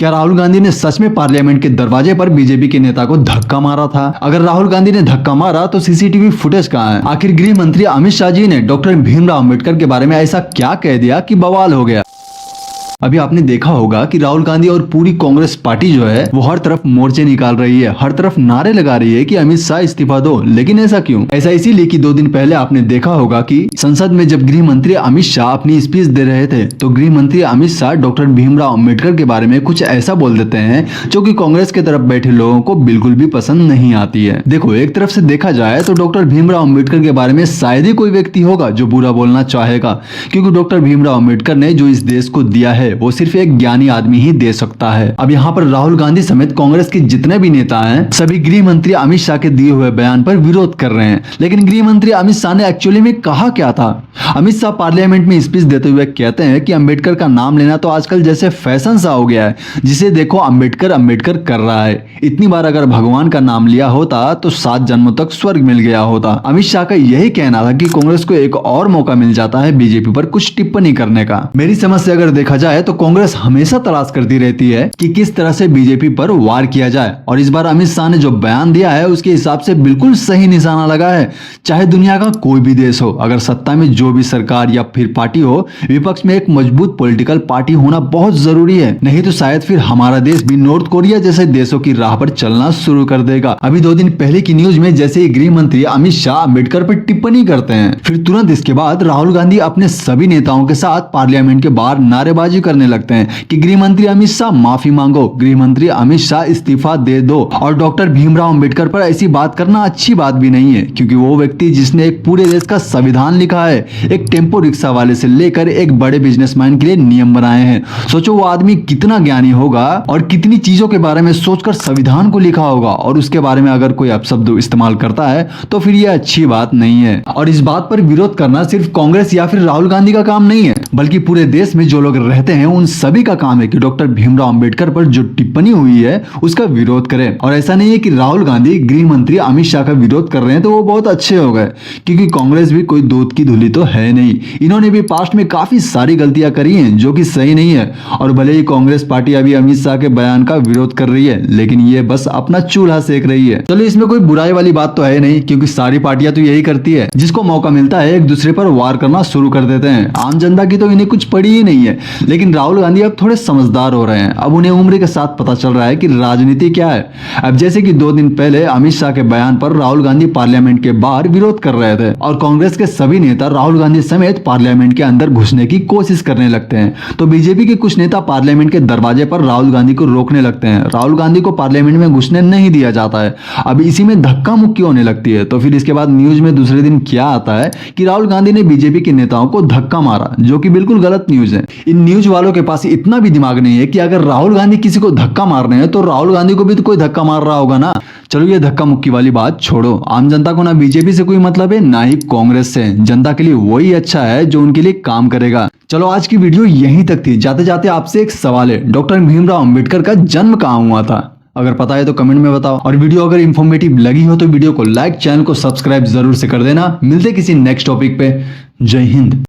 क्या राहुल गांधी ने सच में पार्लियामेंट के दरवाजे पर बीजेपी के नेता को धक्का मारा था? अगर राहुल गांधी ने धक्का मारा तो सीसीटीवी फुटेज कहाँ है? आखिर गृह मंत्री अमित शाह जी ने डॉक्टर भीमराव अंबेडकर के बारे में ऐसा क्या कह दिया कि बवाल हो गया? अभी आपने देखा होगा कि राहुल गांधी और पूरी कांग्रेस पार्टी जो है वो हर तरफ मोर्चे निकाल रही है, हर तरफ नारे लगा रही है कि अमित शाह इस्तीफा दो। लेकिन ऐसा क्यों? ऐसा इसीलिए कि 2 दिन पहले आपने देखा होगा कि संसद में जब गृह मंत्री अमित शाह अपनी स्पीच दे रहे थे तो गृह मंत्री अमित शाह डॉक्टर भीमराव अंबेडकर के बारे में कुछ ऐसा बोल देते हैं जो कि कांग्रेस के तरफ बैठे लोगों को बिल्कुल भी पसंद नहीं आती है। देखो, एक तरफ से देखा जाए तो डॉक्टर भीमराव अंबेडकर के बारे में शायद ही कोई व्यक्ति होगा जो बुरा बोलना चाहेगा, क्योंकि डॉक्टर भीमराव अंबेडकर ने जो इस देश को दिया है वो सिर्फ एक ज्ञानी आदमी ही दे सकता है। अब यहाँ पर राहुल गांधी समेत कांग्रेस के जितने भी नेता हैं सभी गृह मंत्री अमित शाह के दिए हुए बयान पर विरोध कर रहे हैं। लेकिन गृह मंत्री अमित शाह ने एक्चुअली में कहा क्या था? अमित शाह पार्लियामेंट में स्पीच देते हुए कहते हैं कि अंबेडकर का नाम लेना तो आजकल जैसे फैशन सा हो गया है, जिसे देखो अंबेडकर अंबेडकर कर रहा है। इतनी बार अगर भगवान का नाम लिया होता तो 7 जन्मों तक स्वर्ग मिल गया होता। अमित शाह का यही कहना था कि कांग्रेस को एक और मौका मिल जाता है बीजेपी पर कुछ टिप्पणी करने का। मेरी समझ से अगर देखा जाए तो कांग्रेस हमेशा तलाश करती रहती है कि किस तरह से बीजेपी पर वार किया जाए, और इस बार अमित शाह ने जो बयान दिया है उसके हिसाब से बिल्कुल सही निशाना लगा है। चाहे दुनिया का कोई भी देश हो, अगर सत्ता में जो भी सरकार या फिर पार्टी हो, विपक्ष में एक मजबूत पॉलिटिकल पार्टी होना बहुत जरूरी है। नहीं तो शायद फिर हमारा देश भी नॉर्थ कोरिया जैसे देशों की राह पर चलना शुरू कर देगा। अभी 2 दिन पहले की न्यूज में जैसे ही गृह मंत्री अमित शाह अंबेडकर पर टिप्पणी करते हैं, फिर तुरंत इसके बाद राहुल गांधी अपने सभी नेताओं के साथ पार्लियामेंट के बाहर नारेबाजी करने लगते हैं कि गृह मंत्री अमित शाह माफी मांगो, गृह मंत्री अमित शाह इस्तीफा दे दो। और डॉक्टर भीमराव अंबेडकर पर ऐसी बात करना अच्छी बात भी नहीं है, क्योंकि वो व्यक्ति जिसने एक पूरे देश का संविधान लिखा है, एक टेम्पो रिक्शा वाले से लेकर एक बड़े बिजनेसमैन के लिए नियम बनाए हैं। सोचो वो आदमी कितना ज्ञानी होगा और कितनी चीजों के बारे में सोचकर संविधान को लिखा होगा, और उसके बारे में अगर कोई अपशब्द इस्तेमाल करता है तो फिर यह अच्छी बात नहीं है। और इस बात पर विरोध करना सिर्फ कांग्रेस या फिर राहुल गांधी का काम नहीं है, बल्कि पूरे देश में जो लोग रहते हैं उन सभी का काम है कि डॉक्टर भीमराव अंबेडकर पर जो टिप्पणी हुई है उसका विरोध करें। और ऐसा नहीं है कि राहुल गांधी गृह मंत्री अमित शाह का विरोध कर रहे हैं तो वो बहुत अच्छे हो गए, क्योंकि कांग्रेस भी कोई दूध की धुली तो है नहीं। इन्होंने भी पास्ट में काफी सारी गलतियां करी हैं जो कि सही नहीं है। और भले ही कांग्रेस पार्टी अभी अमित शाह के बयान का विरोध कर रही है, लेकिन ये बस अपना चूल्हा सेक रही है। चलो, इसमें कोई बुराई वाली बात तो है नहीं, क्योंकि सारी पार्टियां तो यही करती है, जिसको मौका मिलता है एक दूसरे पर वार करना शुरू कर देते हैं। आम जनता की तो इन्हें कुछ पड़ी ही नहीं है। लेकिन राहुल गांधी अब थोड़े समझदार हो रहे हैं। अब उन्हें उम्र के साथ पता चल रहा है कि राजनीति क्या है। अब जैसे कि 2 दिन पहले अमित शाह के बयान पर राहुल गांधी पार्लियामेंट के बाहर विरोध कर रहे थे, और कांग्रेस के सभी नेता राहुल गांधी समेत पार्लियामेंट के अंदर घुसने की कोशिश करने लगते हैं, तो बीजेपी के कुछ नेता पार्लियामेंट के दरवाजे पर राहुल गांधी को रोकने लगते हैं। राहुल गांधी को पार्लियामेंट में घुसने नहीं दिया जाता है। अब इसी में धक्का मुक्की होने लगती है। तो फिर इसके बाद न्यूज में दूसरे दिन क्या आता है कि राहुल गांधी ने बीजेपी के नेताओं को धक्का मारा, जो कि बिल्कुल गलत न्यूज है। इन न्यूज वालों के पास इतना भी दिमाग नहीं है कि अगर राहुल गांधी किसी को धक्का मार रहे हैं तो राहुल गांधी को भी तो कोई धक्का मार रहा होगा ना। चलो, ये धक्का मुक्की वाली बात छोड़ो। आम जनता को ना बीजेपी से कोई मतलब है ना ही कांग्रेस से। जनता के लिए वही अच्छा है जो उनके लिए काम करेगा। चलो, आज की वीडियो यहीं तक थी। जाते जाते आपसे एक सवाल है, डॉक्टर भीमराव अंबेडकर का जन्म कहाँ हुआ था? अगर पता है तो कमेंट में बताओ। और वीडियो अगर इंफॉर्मेटिव लगी हो तो वीडियो को लाइक, चैनल को सब्सक्राइब जरूर से कर देना। मिलते किसी नेक्स्ट टॉपिक पे। जय हिंद।